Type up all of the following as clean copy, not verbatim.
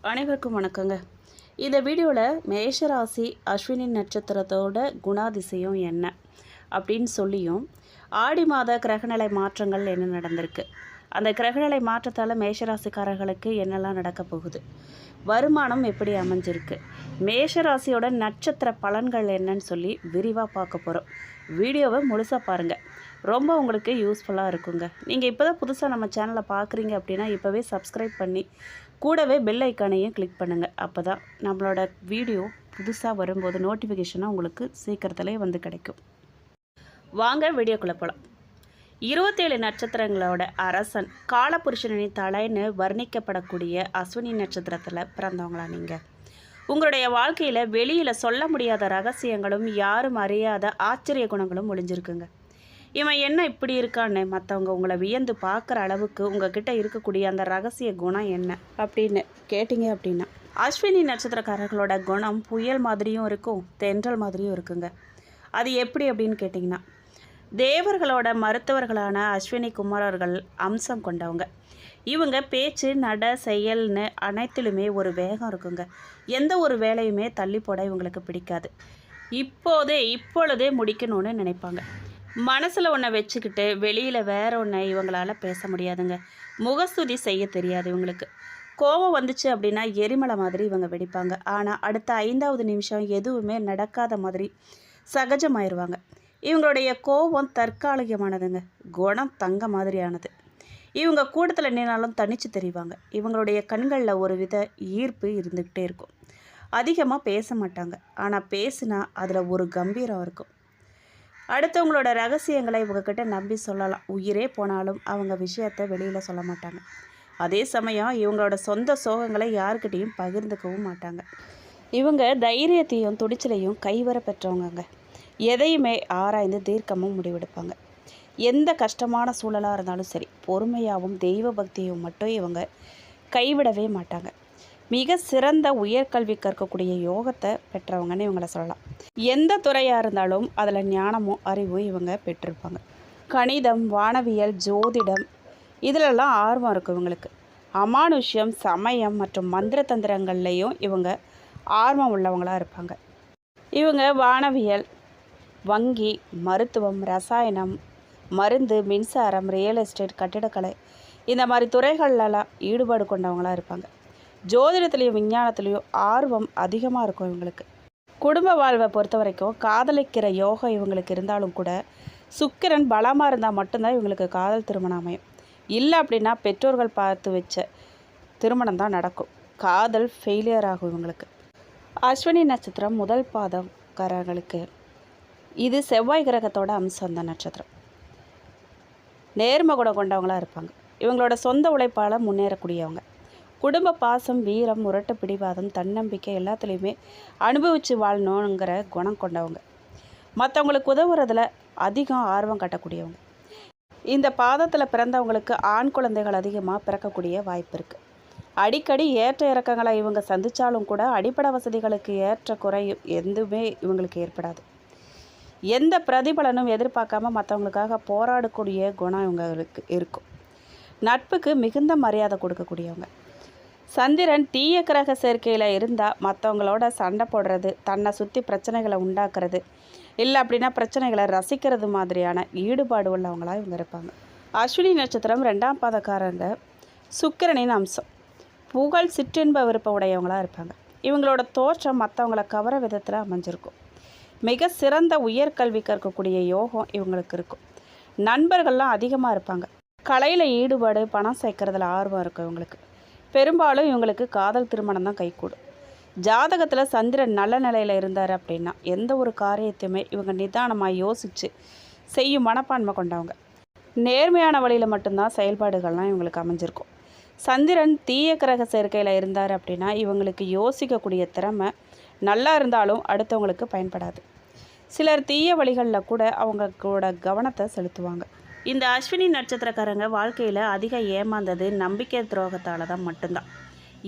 அனைவருக்கும் வணக்கங்க. இந்த வீடியோவில் மேஷராசி அஸ்வினி நட்சத்திரத்தோட குணாதிசயம் என்ன அப்படின்னு சொல்லியும், ஆடி மாத கிரகநிலை மாற்றங்கள் என்ன நடந்திருக்கு, அந்த கிரகநிலை மாற்றத்தால் மேஷராசிக்காரர்களுக்கு என்னெல்லாம் நடக்க போகுது, வருமானம் எப்படி அமைஞ்சிருக்கு, மேஷராசியோட நட்சத்திர பலன்கள் என்னன்னு சொல்லி விரிவாக பார்க்க போகிறோம். வீடியோவை முழுசாக பாருங்கள், ரொம்ப உங்களுக்கு யூஸ்ஃபுல்லாக இருக்குங்க. நீங்கள் இப்போ தான் புதுசாக நம்ம சேனலை பார்க்குறீங்க அப்படின்னா இப்போவே சப்ஸ்கிரைப் பண்ணி கூடவே பெல் ஐக்கானையும் கிளிக் பண்ணுங்கள். அப்போ தான் நம்மளோட வீடியோ புதுசாக வரும்போது நோட்டிஃபிகேஷனாக உங்களுக்கு சீக்கிரத்திலே வந்து கிடைக்கும். வாங்க வீடியோக்குள்ளே போகலாம். 27 நட்சத்திரங்களோட அரசன் காலபுருஷனின் தலைன்னு வர்ணிக்கப்படக்கூடிய அஸ்வினி நட்சத்திரத்தில் பிறந்தவங்களா நீங்கள். உங்களுடைய வாழ்க்கையில் வெளியில் சொல்ல முடியாத ரகசியங்களும் யாரும் அறியாத ஆச்சரிய குணங்களும் ஒளிஞ்சிருக்குங்க. இவன் என்ன இப்படி இருக்கான்னு மற்றவங்க உங்களை வியந்து பார்க்குற அளவுக்கு உங்ககிட்ட இருக்கக்கூடிய அந்த ரகசிய குணம் என்ன அப்படின்னு கேட்டிங்க அப்படின்னா, அஸ்வினி நட்சத்திரக்காரர்களோட குணம் புயல் மாதிரியும் இருக்கும், தென்றல் மாதிரியும் இருக்குங்க. அது எப்படி அப்படின்னு கேட்டிங்கன்னா, தேவர்களோட மருத்துவர்களான அஸ்வினி குமாரர்கள் அம்சம் கொண்டவங்க. இவங்க பேச்சு நட செயல்னு அனைத்திலுமே ஒரு வேகம் இருக்குங்க. எந்த ஒரு வேலையுமே தள்ளி போட இவங்களுக்கு பிடிக்காது. இப்பொழுதே முடிக்கணும்னு நினைப்பாங்க. மனசில் ஒன்றை வச்சுக்கிட்டு வெளியில் வேற ஒன்றை இவங்களால் பேச முடியாதுங்க. முகஸ்துதி செய்ய தெரியாது இவங்களுக்கு. கோபம் வந்துச்சு அப்படின்னா எரிமலை மாதிரி இவங்க வெடிப்பாங்க. ஆனால் அடுத்த 5வது நிமிஷம் எதுவுமே நடக்காத மாதிரி சகஜமாயிருவாங்க. இவங்களுடைய கோபம் தற்காலிகமானதுங்க, குணம் தங்க மாதிரியானது. இவங்க கூட்டத்தில் நின்னாலும் தனிச்சு தெரிவாங்க. இவங்களுடைய கண்களில் ஒரு வித ஈர்ப்பு இருந்துக்கிட்டே இருக்கும். அதிகமாக பேச மாட்டாங்க, ஆனால் பேசுனா அதில் ஒரு கம்பீரம் இருக்கும். அடுத்தவங்களோட ரகசியங்களை இவங்கக்கிட்ட நம்பி சொல்லலாம். உயிரே போனாலும் அவங்க விஷயத்தை வெளியில் சொல்ல மாட்டாங்க. அதே சமயம் இவங்களோட சொந்த சோகங்களை யாருக்கிட்டையும் பகிர்ந்துக்கவும் மாட்டாங்க. இவங்க தைரியத்தையும் துடிச்சலையும் கைவர பெற்றவங்கங்க. எதையுமே ஆராய்ந்து தீர்க்கமும் முடிவெடுப்பாங்க. எந்த கஷ்டமான சூழலாக இருந்தாலும் சரி, பொறுமையாகவும் தெய்வ பக்தியும் மட்டும் இவங்க கைவிடவே மாட்டாங்க. மிக சிறந்த உயர்கல்வி கற்கக்கூடிய யோகத்தை பெற்றவங்கன்னு இவங்களை சொல்லலாம். எந்த துறையாக இருந்தாலும் அதில் ஞானமும் அறிவும் இவங்க பெற்றிருப்பாங்க. கணிதம், வானவியல், ஜோதிடம் இதிலெல்லாம் ஆர்வம் இருக்கும் இவங்களுக்கு. அமானுஷ்யம், சமயம் மற்றும் மந்திர தந்திரங்கள்லேயும் இவங்க ஆர்வம் உள்ளவங்களாக இருப்பாங்க. இவங்க வானவியல், வங்கி, மருத்துவம், ரசாயனம், மருந்து, மின்சாரம், ரியல் எஸ்டேட், கட்டிடக்கலை இந்த மாதிரி துறைகளெல்லாம் ஈடுபாடு கொண்டவங்களாக இருப்பாங்க. ஜோதிடத்துலேயும் விஞ்ஞானத்துலேயும் ஆர்வம் அதிகமாக இருக்கும் இவங்களுக்கு. குடும்ப வாழ்வை பொறுத்த வரைக்கும் காதலிக்கிற யோகம் இவங்களுக்கு இருந்தாலும் கூட சுக்கிரன் பலமாக இருந்தால் மட்டும்தான் இவங்களுக்கு காதல் திருமணம் அமையும். இல்லை அப்படின்னா பெற்றோர்கள் பார்த்து வச்ச திருமணம் தான் நடக்கும். காதல் ஃபெயிலியர் ஆகும் இவங்களுக்கு. அஸ்வினி நட்சத்திரம் முதல் பாதக்காரர்களுக்கு இது செவ்வாய் கிரகத்தோட அம்சம். அந்த நட்சத்திரம் நேர்ம குணம் கொண்டவங்களாக இருப்பாங்க. இவங்களோட சொந்த உழைப்பால் முன்னேறக்கூடியவங்க. குடும்ப பாசம், வீரம், முரட்டு பிடிவாதம், தன்னம்பிக்கை எல்லாத்துலேயுமே அனுபவித்து வாழணுங்கிற குணம் கொண்டவங்க. மற்றவங்களுக்கு உதவுறதுல அதிகம் ஆர்வம் காட்டக்கூடியவங்க. இந்த பாதத்தில் பிறந்தவங்களுக்கு ஆண் குழந்தைகள் அதிகமாக பிறக்கக்கூடிய வாய்ப்பு இருக்குது. அடிக்கடி ஏற்ற இறக்கங்களை இவங்க சந்தித்தாலும் கூட அடிப்படை வசதிகளுக்கு ஏற்ற குறை எதுவுமே இவங்களுக்கு ஏற்படாது. எந்த பிரதிபலனும் எதிர்பார்க்காம மற்றவங்களுக்காக போராடக்கூடிய குணம் இவங்களுக்கு இருக்கும். நட்புக்கு மிகுந்த மரியாதை கொடுக்கக்கூடியவங்க. சந்திரன் தீய கிரக சேர்க்கையில் இருந்தால் மற்றவங்களோட சண்டை போடுறது, தன்னை சுற்றி பிரச்சனைகளை உண்டாக்குறது, இல்லை அப்படின்னா பிரச்சனைகளை ரசிக்கிறது மாதிரியான ஈடுபாடு உள்ளவங்களாக இவங்க இருப்பாங்க. அஸ்வினி நட்சத்திரம் 2ஆம் பாதக்காரங்க சுக்கிரனின் அம்சம். புகழ், சிற்றின்ப விருப்ப உடையவங்களாக இருப்பாங்க. இவங்களோட தோற்றம் மற்றவங்களை கவர விதத்தில் அமைஞ்சிருக்கும். மிக சிறந்த உயர்கல்வி கற்கக்கூடிய யோகம் இவங்களுக்கு இருக்கும். நண்பர்கள்லாம் அதிகமாக இருப்பாங்க. கலையில் ஈடுபாடு, பணம் சேர்க்கறதுல ஆர்வம் இருக்கும் இவங்களுக்கு. பெரும்பாலும் இவங்களுக்கு காதல் திருமணம் தான் கைகூடும். ஜாதகத்தில் சந்திரன் நல்ல நிலையில் இருந்தார் அப்படின்னா எந்த ஒரு காரியத்தையுமே இவங்க நிதானமாக யோசித்து செய்யும் மனப்பான்மை கொண்டவங்க. நேர்மையான வழியில் மட்டும்தான் செயல்பாடுகள்லாம் இவங்களுக்கு அமைஞ்சிருக்கும். சந்திரன் தீய கிரக சேர்க்கையில் இருந்தார் அப்படின்னா இவங்களுக்கு யோசிக்கக்கூடிய திறமை நல்லா இருந்தாலும் அடுத்தவங்களுக்கு பயன்படாது. சிலர் தீய வழிகளில் கூட அவங்களோட கவனத்தை செலுத்துவாங்க. இந்த அஸ்வினி நட்சத்திரக்காரங்க வாழ்க்கையில் அதிக ஏமாந்தது நம்பிக்கை துரோகத்தால் தான் மட்டும்தான்.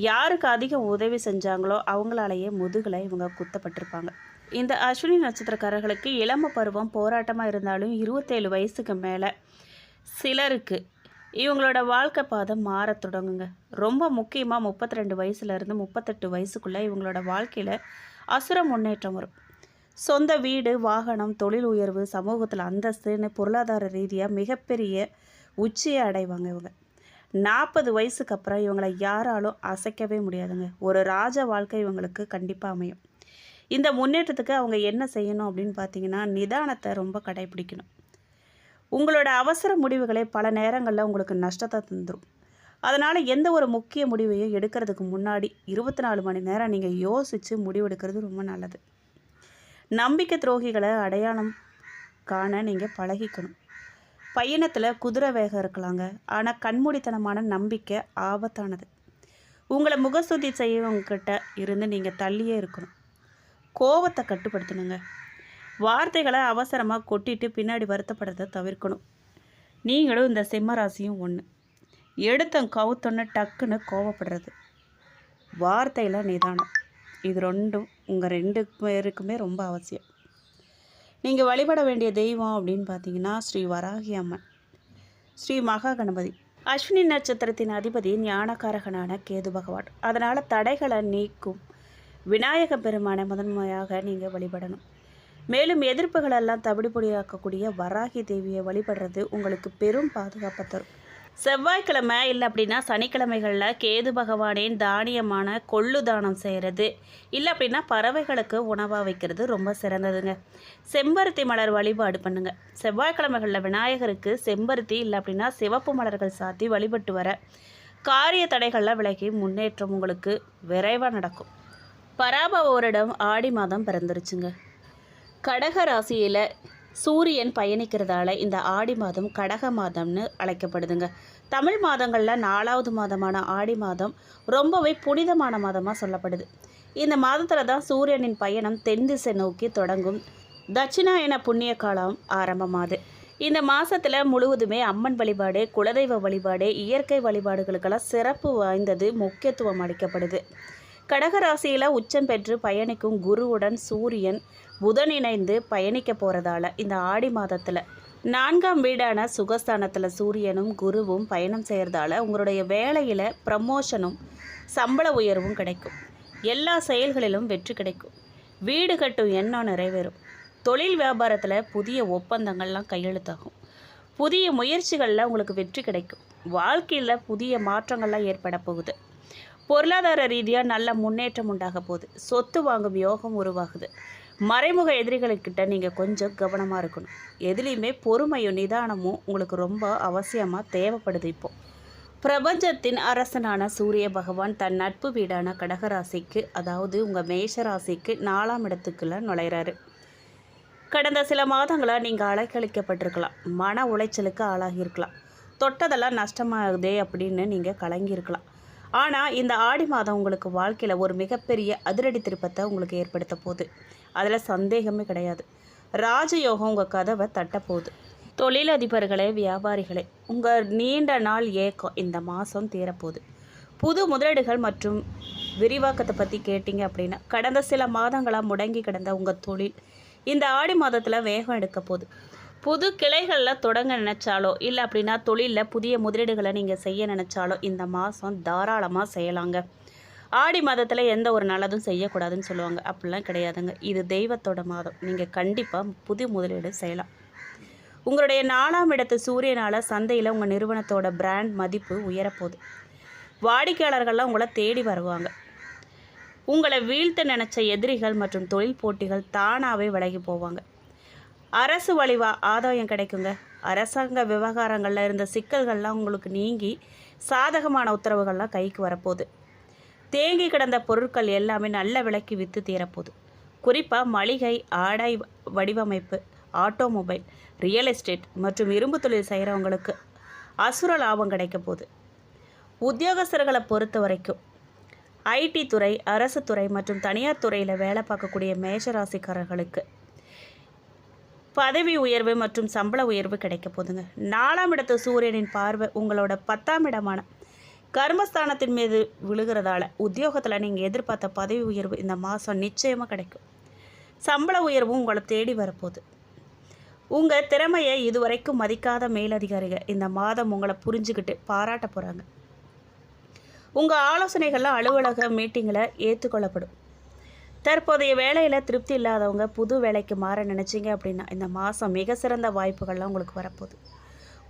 யாருக்கு அதிகம் உதவி செஞ்சாங்களோ அவங்களாலேயே முதுகில் இவங்க குத்தப்பட்டிருப்பாங்க. இந்த அஸ்வினி நட்சத்திரக்காரர்களுக்கு இளம பருவம் போராட்டமாக இருந்தாலும் 27 வயசுக்கு மேலே சிலருக்கு இவங்களோட வாழ்க்கை பாதை மாறத் தொடங்குங்க. ரொம்ப முக்கியமாக 32 வயசுலேருந்து 38 வயசுக்குள்ளே இவங்களோட வாழ்க்கையில் அசுர முன்னேற்றம் வரும். சொந்த வீடு, வாகனம், தொழில் உயர்வு, சமூகத்தில் அந்தஸ்துன்னு பொருளாதார ரீதியாக மிகப்பெரிய உச்சியை அடைவாங்க இவங்க. 40 வயசுக்கு அப்புறம் இவங்களை யாராலும் அசைக்கவே முடியாதுங்க. ஒரு ராஜ வாழ்க்கை இவங்களுக்கு கண்டிப்பாக அமையும். இந்த முன்னேற்றத்துக்கு அவங்க என்ன செய்யணும் அப்படின்னு பார்த்தீங்கன்னா, நிதானத்தை ரொம்ப கடைபிடிக்கணும். உங்களோட அவசர முடிவுகளை பல நேரங்களில் உங்களுக்கு நஷ்டத்தை தந்துடும். அதனால் எந்த ஒரு முக்கிய முடிவையும் எடுக்கிறதுக்கு முன்னாடி 24 மணி நேரம் நீங்கள் யோசித்து முடிவெடுக்கிறது ரொம்ப நல்லது. நம்பிக்கை துரோகிகளை அடையாளம் காண நீங்கள் பழகிக்கணும். பயணத்தில் குதிரை வேகம் இருக்கலாங்க, ஆனால் கண்மூடித்தனமான நம்பிக்கை ஆபத்தானது. உங்களை முகஸ்துதி செய்யவங்கக்கிட்ட இருந்து நீங்கள் தள்ளியே இருக்கணும். கோபத்தை கட்டுப்படுத்தணுங்க. வார்த்தைகளை அவசரமாக கொட்டிட்டு பின்னாடி வருத்தப்படுறதை தவிர்க்கணும். நீங்களும் இந்த சிம்மராசியும் ஒன்று. எடுத்தம் கவுத்தொன்னு டக்குன்னு கோவப்படுறது, வார்த்தையில் நிதானம், இது ரெண்டும் உங்கள் 2 பேருக்குமே ரொம்ப அவசியம். நீங்கள் வழிபட வேண்டிய தெய்வம் அப்படின்னு பார்த்தீங்கன்னா ஸ்ரீ வராகி அம்மன், ஸ்ரீ மகா கணபதி. அஸ்வினி நட்சத்திரத்தின் அதிபதி ஞானகாரகனான கேது பகவான். அதனால் தடைகளை நீக்கும் விநாயக பெருமானை முதன்மையாக நீங்கள் வழிபடணும். மேலும் எதிர்ப்புகளெல்லாம் தவிடுபொடியாக்கக்கூடிய வராகி தேவியை வழிபடுறது உங்களுக்கு பெரும் பாதுகாப்பை தரும். செவ்வாய்க்கிழமை இல்லை அப்படின்னா சனிக்கிழமைகளில் கேது பகவானின் தானியமான கொள்ளு தானம் செய்கிறது, இல்லை அப்படின்னா பறவைகளுக்கு உணவாக வைக்கிறது ரொம்ப சிறந்ததுங்க. செம்பருத்தி மலர் வழிபாடு பண்ணுங்க. செவ்வாய்க்கிழமைகளில் விநாயகருக்கு செம்பருத்தி இல்லை அப்படின்னா சிவப்பு மலர்கள் சாத்தி வழிபட்டு வர காரிய தடைகளில் விலகி முன்னேற்றம் உங்களுக்கு விரைவாக நடக்கும். பராபவ வருடம் ஆடி மாதம் பிறந்துருச்சுங்க. கடக ராசியில் சூரியன் பயணிக்கிறதால இந்த ஆடி மாதம் கடக மாதம்னு அழைக்கப்படுதுங்க. தமிழ் மாதங்களில் 4வது மாதமான ஆடி மாதம் ரொம்பவே புனிதமான மாதமாக சொல்லப்படுது. இந்த மாதத்தில் தான் சூரியனின் பயணம் தென் திசை நோக்கி தொடங்கும் தட்சிணாயன புண்ணிய காலம் ஆரம்பமாகுது. இந்த மாதத்தில் முழுவதுமே அம்மன் வழிபாடு, குலதெய்வ வழிபாடு, இயற்கை வழிபாடுகளுக்கெல்லாம் சிறப்பு வாய்ந்தது முக்கியத்துவம் அளிக்கப்படுது. கடகராசியில் உச்சம் பெற்று பயணிக்கும் குருவுடன் சூரியன் புதன் இணைந்து பயணிக்க போகிறதால இந்த ஆடி மாதத்தில் 4ஆம் வீடான சுகஸ்தானத்தில் சூரியனும் குருவும் பயணம் செய்கிறதால உங்களுடைய வேலையில் ப்ரமோஷனும் சம்பள உயர்வும் கிடைக்கும். எல்லா செயல்களிலும் வெற்றி கிடைக்கும். வீடு கட்டும் எண்ணம் நிறைவேறும். தொழில் வியாபாரத்தில் புதிய ஒப்பந்தங்கள்லாம் கையெழுத்தாகும். புதிய முயற்சிகளில் உங்களுக்கு வெற்றி கிடைக்கும். வாழ்க்கையில் புதிய மாற்றங்கள்லாம் ஏற்பட போகுது. பொருளாதார ரீதியாக நல்ல முன்னேற்றம் உண்டாக போகுது. சொத்து வாங்கும் யோகம் உருவாகுது. மறைமுக எதிரிகளுக்கிட்ட நீங்கள் கொஞ்சம் கவனமாக இருக்கணும். எதுலேயுமே பொறுமையும் நிதானமும் உங்களுக்கு ரொம்ப அவசியமாக தேவைப்படுது. இப்போ பிரபஞ்சத்தின் அரசனான சூரிய பகவான் தன் நட்பு வீடான கடகராசிக்கு, அதாவது உங்கள் மேஷராசிக்கு 4ஆம் இடத்துக்குள்ள நுழைகிறாரு. கடந்த சில மாதங்களாக நீங்கள் அலைக்கழிக்கப்பட்டிருக்கலாம், மன உளைச்சலுக்கு ஆளாகியிருக்கலாம், தொட்டதெல்லாம் நஷ்டமாகுதே அப்படின்னு நீங்கள் கலங்கியிருக்கலாம். ஆனால் இந்த ஆடி மாதம் உங்களுக்கு வாழ்க்கையில் ஒரு மிகப்பெரிய அதிரடி திருப்பத்தை உங்களுக்கு ஏற்படுத்த போகுது. அதில் சந்தேகமே கிடையாது. ராஜயோகம் உங்கள் கதவை தட்டப்போகுது. தொழிலதிபர்களே, வியாபாரிகளே, உங்கள் நீண்ட நாள் ஏக்கம் இந்த மாதம் தீரப்போகுது. புது முதலீடுகள் மற்றும் விரிவாக்கத்தை பற்றி கேட்டிங்க அப்படின்னா கடந்த சில மாதங்களாக முடங்கி கிடந்த உங்கள் தொழில் இந்த ஆடி மாதத்தில் வேகம் எடுக்க போகுது. புது கிளைகளில் தொடங்க நினச்சாலோ இல்லை அப்படின்னா தொழிலில் புதிய முதலீடுகளை நீங்கள் செய்ய நினச்சாலோ இந்த மாதம் தாராளமாக செய்யலாங்க. ஆடி மாதத்தில் எந்த ஒரு நல்லதும் செய்யக்கூடாதுன்னு சொல்லுவாங்க, அப்படிலாம் கிடையாதுங்க. இது தெய்வத்தோட மாதம். நீங்கள் கண்டிப்பாக புதிய முதலீடு செய்யலாம். உங்களுடைய 4ஆம் இடத்து சூரியனால் சந்தையில் உங்கள் நிறுவனத்தோட பிராண்ட் மதிப்பு உயரப்போகுது. வாடிக்கையாளர்கள்லாம் உங்களை தேடி வருவாங்க. உங்களை வீழ்த்த நினச்ச எதிரிகள் மற்றும் தொழில் போட்டிகள் தானாகவே விலகி போவாங்க. அரசு வழி ஆதாயம் கிடைக்குங்க. அரசாங்க விவகாரங்களில் இருந்த சிக்கல்கள்லாம் உங்களுக்கு நீங்கி சாதகமான உத்தரவுகள்லாம் கைக்கு வரப்போகுது. தேங்கி கிடந்த பொருட்கள் எல்லாமே நல்ல விலைக்கு விற்று தீரப்போகுது. குறிப்பாக மளிகை, ஆடை வடிவமைப்பு, ஆட்டோமொபைல், ரியல் எஸ்டேட் மற்றும் இரும்பு தொழில் செய்கிறவங்களுக்கு அசுர லாபம் கிடைக்க போகுது. உத்தியோகஸ்தர்களை பொறுத்த வரைக்கும் ஐடி துறை, அரசு துறை மற்றும் தனியார் துறையில் வேலை பார்க்கக்கூடிய மேஷராசிக்காரர்களுக்கு பதவி உயர்வு மற்றும் சம்பள உயர்வு கிடைக்க போதுங்க. 4ஆம் இடத்து சூரியனின் பார்வை உங்களோட 10ஆம் இடமான கர்மஸ்தானத்தின் மீது விழுகிறதால உத்தியோகத்தில் நீங்கள் எதிர்பார்த்த பதவி உயர்வு இந்த மாதம் நிச்சயமாக கிடைக்கும். சம்பள உயர்வும் உங்களை தேடி வரப்போகுது. உங்கள் திறமையை இதுவரைக்கும் மதிக்காத மேலதிகாரிகள் இந்த மாதம் உங்களை புரிஞ்சுக்கிட்டு பாராட்ட போகிறாங்க. உங்கள் ஆலோசனைகள்லாம் அலுவலக மீட்டிங்கில் ஏற்றுக்கொள்ளப்படும். தற்போதைய வேலையில் திருப்தி இல்லாதவங்க புது வேலைக்கு மாற நினச்சிங்க அப்படின்னா இந்த மாதம் மிக சிறந்த வாய்ப்புகள்லாம் உங்களுக்கு வரப்போகுது.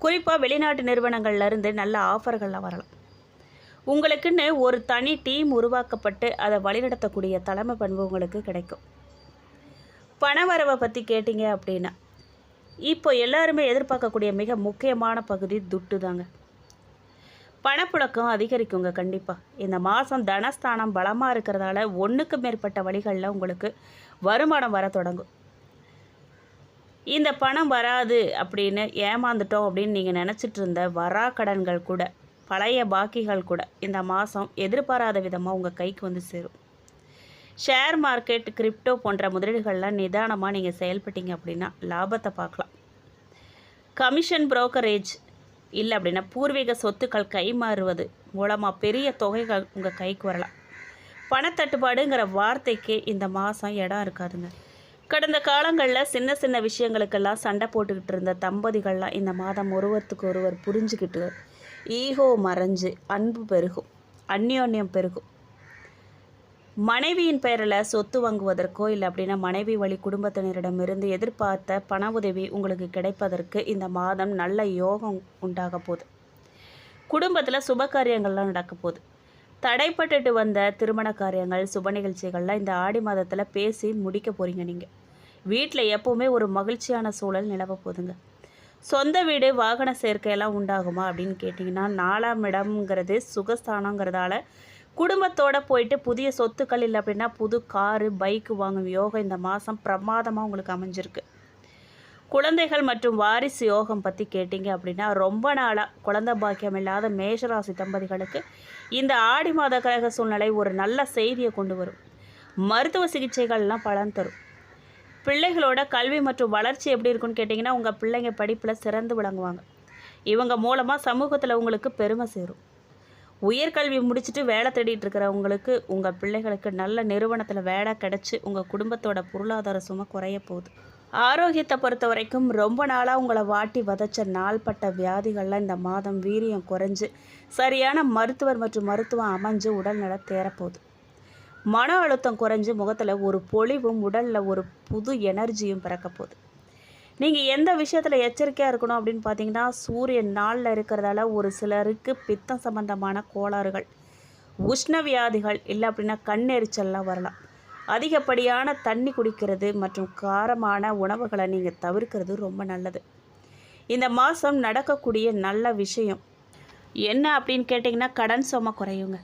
குறிப்பாக வெளிநாட்டு நிறுவனங்கள்லேருந்து நல்ல ஆஃபர்கள்லாம் வரலாம். உங்களுக்குன்னு ஒரு தனி டீம் உருவாக்கப்பட்டு அதை வழிநடத்தக்கூடிய தலைமை பண்பு உங்களுக்கு கிடைக்கும். பணவரவை பற்றி கேட்டிங்க அப்படின்னா இப்போ எல்லாருமே எதிர்பார்க்கக்கூடிய மிக முக்கியமான பகுதி துட்டு தாங்க. பணப்புழக்கம் அதிகரிக்குங்க. கண்டிப்பாக இந்த மாதம் தனஸ்தானம் பலமாக இருக்கிறதால ஒன்றுக்கு மேற்பட்ட வழிகளில் உங்களுக்கு வருமானம் வர தொடங்கும். இந்த பணம் வராது அப்படின்னு ஏமாந்துட்டோம் அப்படின்னு நீங்கள் நினச்சிட்டு இருந்த வராக்கடன்கள் கூட, பழைய பாக்கிகள் கூட இந்த மாதம் எதிர்பாராத விதமாக உங்கள் கைக்கு வந்து சேரும். ஷேர் மார்க்கெட், கிரிப்டோ போன்ற முதலீடுகள்லாம் நிதானமாக நீங்கள் செயல்பட்டீங்க அப்படின்னா லாபத்தை பார்க்கலாம். கமிஷன் புரோக்கரேஜ் இல்லை அப்படின்னா பூர்வீக சொத்துக்கள் கைமாறுவது மூலமாக பெரிய தொகைகள் உங்கள் கைக்கு வரலாம். பணத்தட்டுப்பாடுங்கிற வார்த்தைக்கு இந்த மாதம் இடம் இருக்காதுங்க. கடந்த காலங்களில் சின்ன சின்ன விஷயங்களுக்கெல்லாம் சண்டை போட்டுக்கிட்டு இருந்த தம்பதிகள்லாம் இந்த மாதம் ஒருவருக்கு ஒருவர் புரிஞ்சுக்கிட்டு ஈகோ மறைஞ்சு அன்பு பெருகும், அந்யோன்யம் பெருகும். மனைவியின் பெயரில் சொத்து வாங்குவதற்கோ இல்லை அப்படின்னா மனைவி வழி குடும்பத்தினரிடமிருந்து எதிர்பார்த்த பண உதவி உங்களுக்கு கிடைப்பதற்கு இந்த மாதம் நல்ல யோகம் உண்டாக போகுது. குடும்பத்தில் சுப காரியங்கள்லாம் நடக்க போகுது. தடைப்பட்டுட்டு வந்த திருமண காரியங்கள், சுப நிகழ்ச்சிகள்லாம் இந்த ஆடி மாதத்தில் பேசி முடிக்க போகிறீங்க. நீங்கள் வீட்டில் எப்போவுமே ஒரு மகிழ்ச்சியான சூழல் நிலவ போகுதுங்க. சொந்த வீடு, வாகன சேர்க்கையெல்லாம் உண்டாகுமா அப்படின்னு கேட்டிங்கன்னா 4ஆம் இடம்ங்கிறது சுகஸ்தானங்கிறதால குடும்பத்தோடு போயிட்டு புதிய சொத்துக்கள் இல்லை அப்படின்னா புது காரு, பைக்கு வாங்கும் யோகம் இந்த மாதம் பிரமாதமாக உங்களுக்கு அமைஞ்சிருக்கு. குழந்தைகள் மற்றும் வாரிசு யோகம் பற்றி கேட்டிங்க அப்படின்னா ரொம்ப நாளாக குழந்தை பாக்கியம் இல்லாத மேஷராசி தம்பதிகளுக்கு இந்த ஆடி மாத கிரக சூழ்நிலை ஒரு நல்ல செய்தியை கொண்டு வரும். மருத்துவ சிகிச்சைகள்லாம் பலன் தரும். பிள்ளைகளோட கல்வி மற்றும் வளர்ச்சி எப்படி இருக்குன்னு கேட்டிங்கன்னா உங்கள் பிள்ளைங்க படிப்பில் சிறந்து விளங்குவாங்க. இவங்க மூலமாக சமூகத்தில் உங்களுக்கு பெருமை சேரும். உயர்கல்வி முடிச்சுட்டு வேலை தேடிட்டு இருக்கிறவங்களுக்கு உங்கள் பிள்ளைகளுக்கு நல்ல நிறுவனத்தில் வேலை கிடச்சி உங்கள் குடும்பத்தோட பொருளாதார சுமை குறைய போகுது. ஆரோக்கியத்தை பொறுத்த வரைக்கும் ரொம்ப நாளாக உங்களை வாட்டி வதச்ச நாள்பட்ட வியாதிகள்லாம் இந்த மாதம் வீரியம் குறைஞ்சு சரியான மருத்துவர் மற்றும் மருத்துவம் அமைஞ்சு உடல்நல தேரப்போகுது. மன அழுத்தம் குறைஞ்சு முகத்தில் ஒரு பொலிவும் உடலில் ஒரு புது எனர்ஜியும் பிறக்க போகுது. நீங்கள் எந்த விஷயத்தில் எச்சரிக்கையாக இருக்கணும் அப்படின்னு பார்த்தீங்கன்னா சூரியன் நாளில் இருக்கிறதால ஒரு சிலருக்கு பித்தம் சம்பந்தமான கோளாறுகள், உஷ்ண வியாதிகள் இல்லை அப்படின்னா கண்ணெரிச்சல்லாம் வரலாம். அதிகப்படியான தண்ணி குடிக்கிறது மற்றும் காரமான உணவுகளை நீங்கள் தவிர்க்கிறது ரொம்ப நல்லது. இந்த மாதம் நடக்கக்கூடிய நல்ல விஷயம் என்ன அப்படின்னு கேட்டிங்கன்னா கடன் சுமை குறையுங்க.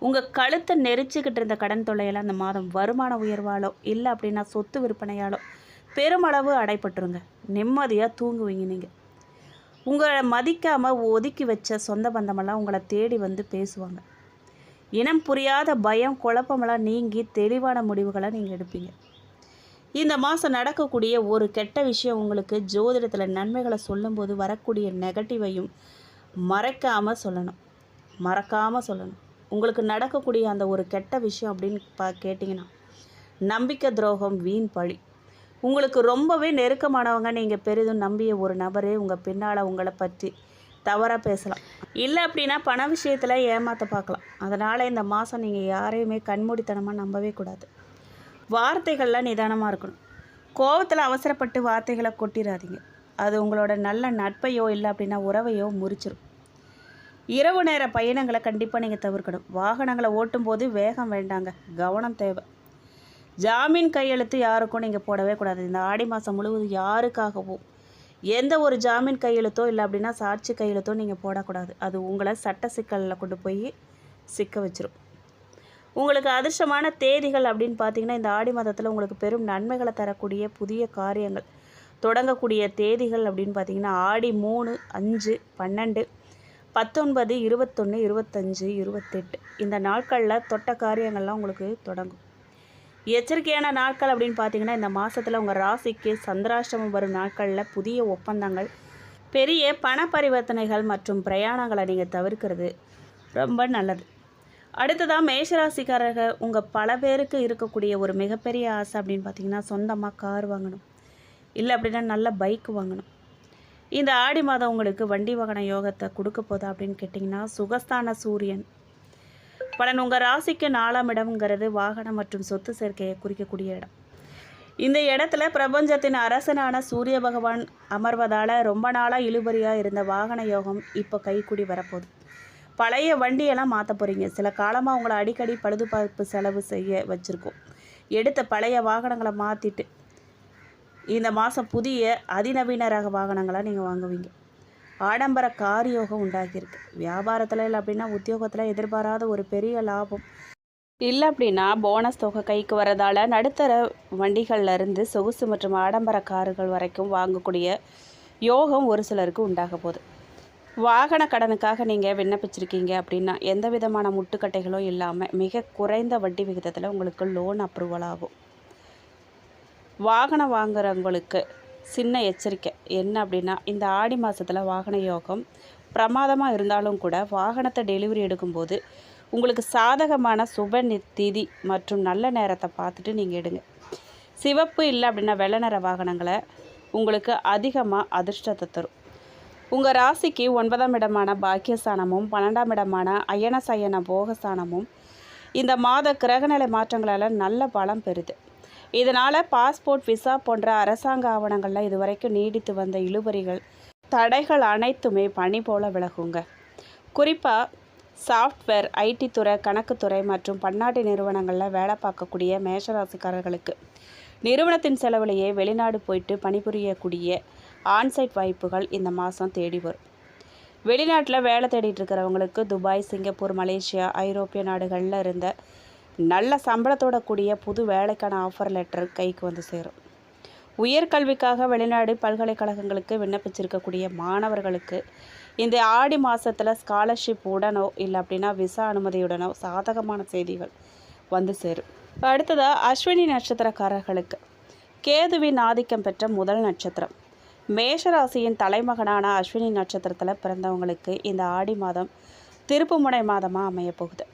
உங்கள் கழுத்தை நெரிச்சிக்கிட்டு இருந்த கடன் தொல்லையெல்லாம் இந்த மாதம் வருமான உயர்வாலோ இல்லை அப்படின்னா சொத்து விற்பனையாலோ பெருமளவு அடைப்பட்டுருங்க. நிம்மதியாக தூங்குவீங்க. நீங்கள் உங்களை மதிக்காமல் ஒதுக்கி வச்ச சொந்த பந்தமெல்லாம் உங்களை தேடி வந்து பேசுவாங்க. இனம் புரியாத பயம், குழப்பமெல்லாம் நீங்கி தெளிவான முடிவுகளை நீங்கள் எடுப்பீங்க. இந்த மாதம் நடக்கக்கூடிய ஒரு கெட்ட விஷயம் உங்களுக்கு ஜோதிடத்தில் நன்மைகளை சொல்லும்போது வரக்கூடிய நெகட்டிவையும் மறைக்காமல் சொல்லணும். உங்களுக்கு நடக்கக்கூடிய அந்த ஒரு கெட்ட விஷயம் அப்படின்னு கேட்டிங்கன்னா நம்பிக்கை துரோகம், வீண் பழி. உங்களுக்கு ரொம்பவே நெருக்கமானவங்க நீங்கள் பெரிதும் நம்பிய ஒரு நபரே உங்கள் பின்னால் உங்களை பற்றி தவறாக பேசலாம். இல்லை அப்படின்னா பண விஷயத்தில் ஏமாற்ற பார்க்கலாம். அதனால் இந்த மாதம் நீங்கள் யாரையுமே கண்மூடித்தனமாக நம்பவே கூடாது. வார்த்தைகள்லாம் நிதானமாக இருக்கணும். கோபத்தில் அவசரப்பட்டு வார்த்தைகளை கொட்டிடாதீங்க. அது உங்களோட நல்ல நட்பையோ இல்லை அப்படின்னா உறவையோ முறிச்சிடும். இரவு நேர பயணங்களை கண்டிப்பாக நீங்கள் தவிர்க்கணும். வாகனங்களை ஓட்டும்போது வேகம் வேண்டாங்க, கவனம் தேவை. ஜாமீன் கையெழுத்து யாருக்கும் நீங்கள் போடவே கூடாது. இந்த ஆடி மாதம் முழுவதும் யாருக்காகவும் எந்த ஒரு ஜாமீன் கையெழுத்தோ இல்லை அப்படின்னா சாட்சி கையெழுத்தோ நீங்கள் போடக்கூடாது. அது உங்களை சட்ட சிக்கலில் கொண்டு போய் சிக்க வச்சிரும். உங்களுக்கு அதிர்ஷ்டமான தேதிகள் அப்படின்னு பார்த்தீங்கன்னா இந்த ஆடி மாதத்தில் உங்களுக்கு பெரும் நன்மைகளை தரக்கூடிய புதிய காரியங்கள் தொடங்கக்கூடிய தேதிகள் அப்படின்னு பார்த்தீங்கன்னா ஆடி 3, 5, 12, 19, 21, 25, 28 இந்த நாட்களில் தொட்ட காரியங்கள்லாம் உங்களுக்கு தொடங்கும். எச்சரிக்கையான நாட்கள் அப்படின்னு பார்த்தீங்கன்னா இந்த மாதத்தில் உங்கள் ராசிக்கு சந்திராஷ்டமம் வரும் நாட்களில் புதிய ஒப்பந்தங்கள், பெரிய பண பரிவர்த்தனைகள் மற்றும் பிரயாணங்களை நீங்கள் தவிர்க்கிறது ரொம்ப நல்லது. அடுத்ததாக மேஷராசிக்காரர்கள் உங்கள் பல பேருக்கு இருக்கக்கூடிய ஒரு மிகப்பெரிய ஆசை அப்படின்னு பார்த்தீங்கன்னா சொந்தமாக கார் வாங்கணும். இல்லை அப்படின்னா நல்ல பைக் வாங்கணும். இந்த ஆடி மாதம் உங்களுக்கு வண்டி வாகன யோகத்தை கொடுக்க போதா அப்படின்னு கேட்டிங்கன்னா, சுகஸ்தான சூரியன் பலன் உங்கள் ராசிக்கு 4ஆம் இடம்ங்கிறது வாகனம் மற்றும் சொத்து சேர்க்கையை குறிக்கக்கூடிய இடம். இந்த இடத்துல பிரபஞ்சத்தின் அரசனான சூரிய பகவான் அமர்வதால் ரொம்ப நாளாக இழுபறியாக இருந்த வாகன யோகம் இப்போ கைக்கூடி வரப்போகுது. பழைய வண்டியெல்லாம் மாற்ற போகிறீங்க. சில காலமாக உங்களை அடிக்கடி பழுதுபார்ப்பு செலவு செய்ய வச்சுருக்கோம். எடுத்த பழைய வாகனங்களை மாற்றிட்டு இந்த மாதம் புதிய அதிநவீன ரக வாகனங்களை நீங்கள் வாங்குவீங்க. ஆடம்பர கார் யோகம் உண்டாகியிருக்கு. வியாபாரத்தில் இல்லை அப்படின்னா உத்தியோகத்தில் எதிர்பாராத ஒரு பெரிய லாபம், இல்லை அப்படின்னா போனஸ் தொகை கைக்கு வரதால் நடுத்தர வண்டிகள்லேருந்து சொகுசு மற்றும் ஆடம்பர கார்கள் வரைக்கும் வாங்கக்கூடிய யோகம் ஒரு சிலருக்கு உண்டாக போகுது. வாகன கடனுக்காக நீங்கள் விண்ணப்பிச்சிருக்கீங்க அப்படின்னா எந்த விதமான முட்டுக்கட்டைகளும் இல்லாமல் மிக குறைந்த வட்டி விகிதத்தில் உங்களுக்கு லோன் அப்ரூவல் ஆகும். வாகனம் வாங்குறவங்களுக்கு சின்ன எச்சரிக்கை என்ன அப்படின்னா, இந்த ஆடி மாதத்தில் வாகன யோகம் பிரமாதமாக இருந்தாலும் கூட வாகனத்தை டெலிவரி எடுக்கும்போது உங்களுக்கு சாதகமான சுப திதி மற்றும் நல்ல நேரத்தை பார்த்துட்டு நீங்கள் எடுங்க. சிவப்பு இல்லை அப்படின்னா வெள்ளை நிற வாகனங்களை உங்களுக்கு அதிகமாக அதிர்ஷ்டத்தை தரும். உங்கள் ராசிக்கு 9ஆம் இடமான பாக்கியஸ்தானமும் 12ஆம் இடமான அயன சயன போகஸ்தானமும் இந்த மாத கிரகநிலை மாற்றங்களால் நல்ல பலம் பெறுது. இதனால் பாஸ்போர்ட், விசா போன்ற அரசாங்க ஆவணங்களில் இதுவரைக்கும் நீடித்து வந்த இழுபறிகள், தடைகள் அனைத்துமே பனி போல விலகுங்க. குறிப்பாக சாஃப்ட்வேர், ஐடி துறை, கணக்குத்துறை மற்றும் பன்னாட்டு நிறுவனங்களில் வேலை பார்க்கக்கூடிய மேஷராசிக்காரர்களுக்கு நிறுவனத்தின் செலவிலேயே வெளிநாடு போயிட்டு பணிபுரியக்கூடிய ஆன்சைட் வாய்ப்புகள் இந்த மாதம் தேடி வரும். வெளிநாட்டில் வேலை தேடிட்டு இருக்கிறவங்களுக்கு துபாய், சிங்கப்பூர், மலேசியா, ஐரோப்பிய நாடுகளில் இருந்த நல்ல சம்பளத்தோட கூடிய புது வேலைக்கான ஆஃபர் லெட்டர் கைக்கு வந்து சேரும். உயர்கல்விக்காக வெளிநாடு பல்கலைக்கழகங்களுக்கு விண்ணப்பிச்சிருக்கக்கூடிய மாணவர்களுக்கு இந்த ஆடி மாதத்தில் ஸ்காலர்ஷிப் உடனோ இல்லை அப்படின்னா விசா அனுமதியுடனோ சாதகமான செய்திகள் வந்து சேரும். அடுத்ததாக அஸ்வினி நட்சத்திரக்காரர்களுக்கு கேதுவின் ஆதிக்கம் பெற்ற முதல் நட்சத்திரம். மேஷராசியின் தலைமகனான அஸ்வினி நட்சத்திரத்தில் பிறந்தவங்களுக்கு இந்த ஆடி மாதம் திருப்புமுனை மாதமாக அமையப்போகுது.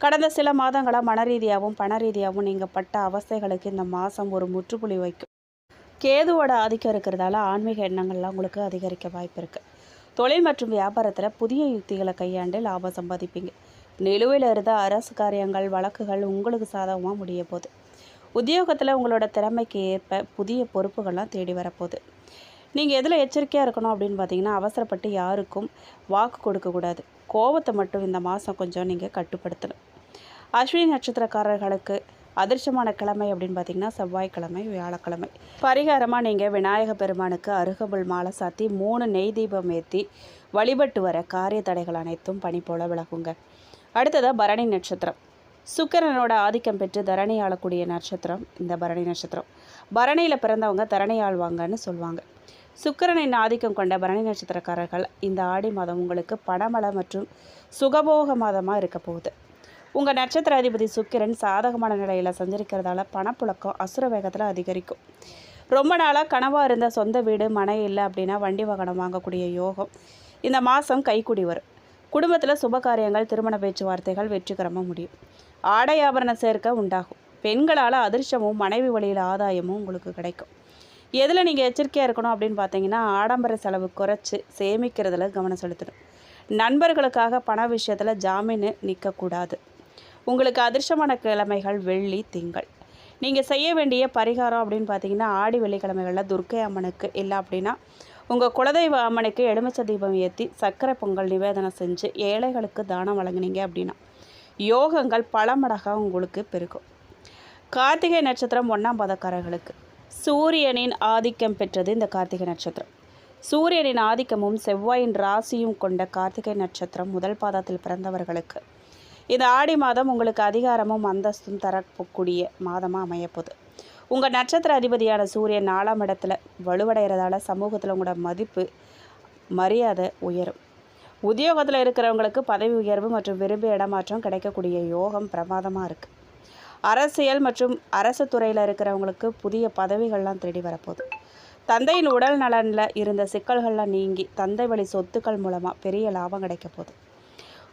கடந்த சில மாதங்களாக மன ரீதியாகவும் பண ரீதியாகவும் நீங்கள் பட்ட அவஸ்தைகளுக்கு இந்த மாதம் ஒரு முற்றுப்புள்ளி வைக்கும். கேதுவோட ஆதிக்கம் இருக்கிறதால ஆன்மீக எண்ணங்கள்லாம் உங்களுக்கு அதிகரிக்க வாய்ப்பு இருக்குது. தொழில் மற்றும் வியாபாரத்தில் புதிய யுக்திகளை கையாண்டு லாபம் சம்பாதிப்பீங்க. நிலுவையில் இருந்த அரசு காரியங்கள், வழக்குகள் உங்களுக்கு சாதகமாக முடிய போகுது. உத்தியோகத்தில் உங்களோட திறமைக்கு ஏற்ப புதிய பொறுப்புகள்லாம் தேடி வரப்போகுது. நீங்கள் எதில் எச்சரிக்கையாக இருக்கணும் அப்படின்னு பார்த்தீங்கன்னா, அவசரப்பட்டு யாருக்கும் வாக்கு கொடுக்கக்கூடாது. கோபத்தை மட்டும் இந்த மாதம் கொஞ்சம் நீங்கள் கட்டுப்படுத்தணும். அஸ்வினி நட்சத்திரக்காரர்களுக்கு அதிர்ஷ்டமான கிழமை அப்படின்னு பார்த்தீங்கன்னா செவ்வாய்க்கிழமை, வியாழக்கிழமை. பரிகாரமாக நீங்கள் விநாயக பெருமானுக்கு அருகம்புல் மாலை சாத்தி 3 நெய் தீபம் ஏற்றி வழிபட்டு வர காரிய தடைகள் அனைத்தும் பனி போல விலகுங்க. அடுத்ததாக பரணி நட்சத்திரம். சுக்கிரனோட ஆதிக்கம் பெற்று தரணி ஆளக்கூடிய நட்சத்திரம் இந்த பரணி நட்சத்திரம். பரணியில் பிறந்தவங்க தரணி ஆள்வாங்கன்னு சொல்லுவாங்க. சுக்கிரனின் ஆதிக்கம் கொண்ட பரணி நட்சத்திரக்காரர்கள் இந்த ஆடி மாதம் உங்களுக்கு பணமழை மற்றும் சுகபோக மாதமாக இருக்க போகுது. உங்கள் நட்சத்திர அதிபதி சுக்கிரன் சாதகமான நிலையில் சஞ்சரிக்கிறதால பணப்புழக்கம் அசுர வேகத்தில் அதிகரிக்கும். ரொம்ப நாளாக கனவாக இருந்த சொந்த வீடு, மனை இல்லை அப்படின்னா வண்டி வாகனம் வாங்கக்கூடிய யோகம் இந்த மாதம் கைக்கூடி வரும். குடும்பத்தில் சுபகாரியங்கள், திருமண பேச்சுவார்த்தைகள் வெற்றிகரமாக முடியும். ஆடை ஆபரண சேர்க்க உண்டாகும். பெண்களால் அதிர்ஷ்டமும் மனைவி வழியில் ஆதாயமும் உங்களுக்கு கிடைக்கும். எதில் நீங்கள் எச்சரிக்கையாக இருக்கணும் அப்படின்னு பார்த்தீங்கன்னா, ஆடம்பர செலவு குறைச்சி சேமிக்கிறதுல கவனம் செலுத்தணும். நண்பர்களுக்காக பண விஷயத்தில் ஜாமீன் நிற்கக்கூடாது. உங்களுக்கு அதிர்ஷ்டமான கிழமைகள் வெள்ளி, திங்கள். நீங்கள் செய்ய வேண்டிய பரிகாரம் அப்படின்னு பார்த்தீங்கன்னா, ஆடி வெள்ளிக்கிழமைகளில் துர்க்கை அம்மனுக்கு இல்லை அப்படின்னா உங்கள் குலதெய்வ அம்மனுக்கு எலுமிச்சை தீபம் ஏற்றி சர்க்கரை பொங்கல் நிவேதனம் செஞ்சு ஏழைகளுக்கு தானம் வழங்கினீங்க அப்படின்னா யோகங்கள் பல மடங்காக உங்களுக்கு பெருகும். கார்த்திகை நட்சத்திரம் 1ஆம் பாதக்காரர்களுக்கு சூரியனின் ஆதிக்கம் பெற்றது இந்த கார்த்திகை நட்சத்திரம். சூரியனின் ஆதிக்கமும் செவ்வாயின் ராசியும் கொண்ட கார்த்திகை நட்சத்திரம் முதல் பாதத்தில் பிறந்தவர்களுக்கு இந்த ஆடி மாதம் உங்களுக்கு அதிகாரமும் அந்தஸ்தும் தரக்கூடிய மாதமாக அமையப்போகுது. உங்கள் நட்சத்திர அதிபதியான சூரியன் 4ஆம் இடத்துல வலுவடைகிறதால சமூகத்தில் உங்களோட மதிப்பு, மரியாதை உயரும். உத்தியோகத்தில் இருக்கிறவங்களுக்கு பதவி உயர்வு மற்றும் விரும்பிய இடமாற்றம் கிடைக்கக்கூடிய யோகம் பிரமாதமாக இருக்குது. அரசியல் மற்றும் அரசு துறையில் இருக்கிறவங்களுக்கு புதிய பதவிகள்லாம் தேடி வரப்போகுது. தந்தையின் உடல் நலனில் இருந்த சிக்கல்கள்லாம் நீங்கி தந்தை வழி சொத்துக்கள் மூலமாக பெரிய லாபம் கிடைக்க போகுது.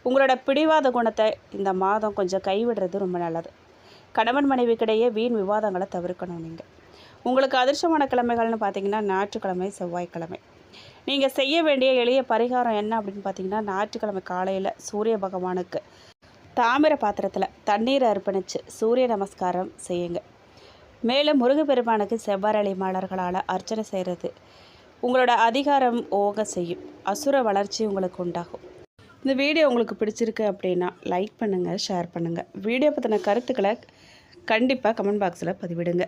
உங்களோட பிடிவாத குணத்தை இந்த மாதம் கொஞ்சம் கைவிடுறது ரொம்ப நல்லது. கணவன் மனைவிக்கிடையே வீண் விவாதங்களை தவிர்க்கணும். நீங்கள் உங்களுக்கு அதிர்ஷ்டமான கிழமைகள்னு பார்த்தீங்கன்னா ஞாயிற்றுக்கிழமை, செவ்வாய்க்கிழமை. நீங்கள் செய்ய வேண்டிய எளிய பரிகாரம் என்ன அப்படின்னு பார்த்தீங்கன்னா, ஞாயிற்றுக்கிழமை காலையில் சூரிய பகவானுக்கு தாமிர பாத்திரத்தில் தண்ணீர் அர்ப்பணித்து சூரிய நமஸ்காரம் செய்யுங்க. மேலும் முருகப்பெருமானுக்கு செவ்வரளி மலர்களால் அர்ச்சனை செய்கிறது உங்களோட அதிகாரம் ஓங்க செய்யும். அசுர வளர்ச்சி உங்களுக்கு உண்டாகும். இந்த வீடியோ உங்களுக்கு பிடிச்சிருக்கு அப்படின்னா லைக் பண்ணுங்கள், ஷேர் பண்ணுங்கள். வீடியோ பற்றின கருத்துக்களை கண்டிப்பாக கமெண்ட் பாக்ஸில் பதிவிடுங்க.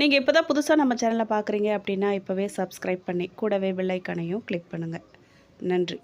நீங்கள் இப்போ தான் புதுசாக நம்ம சேனலை பார்க்குறீங்க அப்படின்னா இப்போவே சப்ஸ்கிரைப் பண்ணி கூடவே பெல் ஐக்கானையும் கிளிக் பண்ணுங்கள். நன்றி.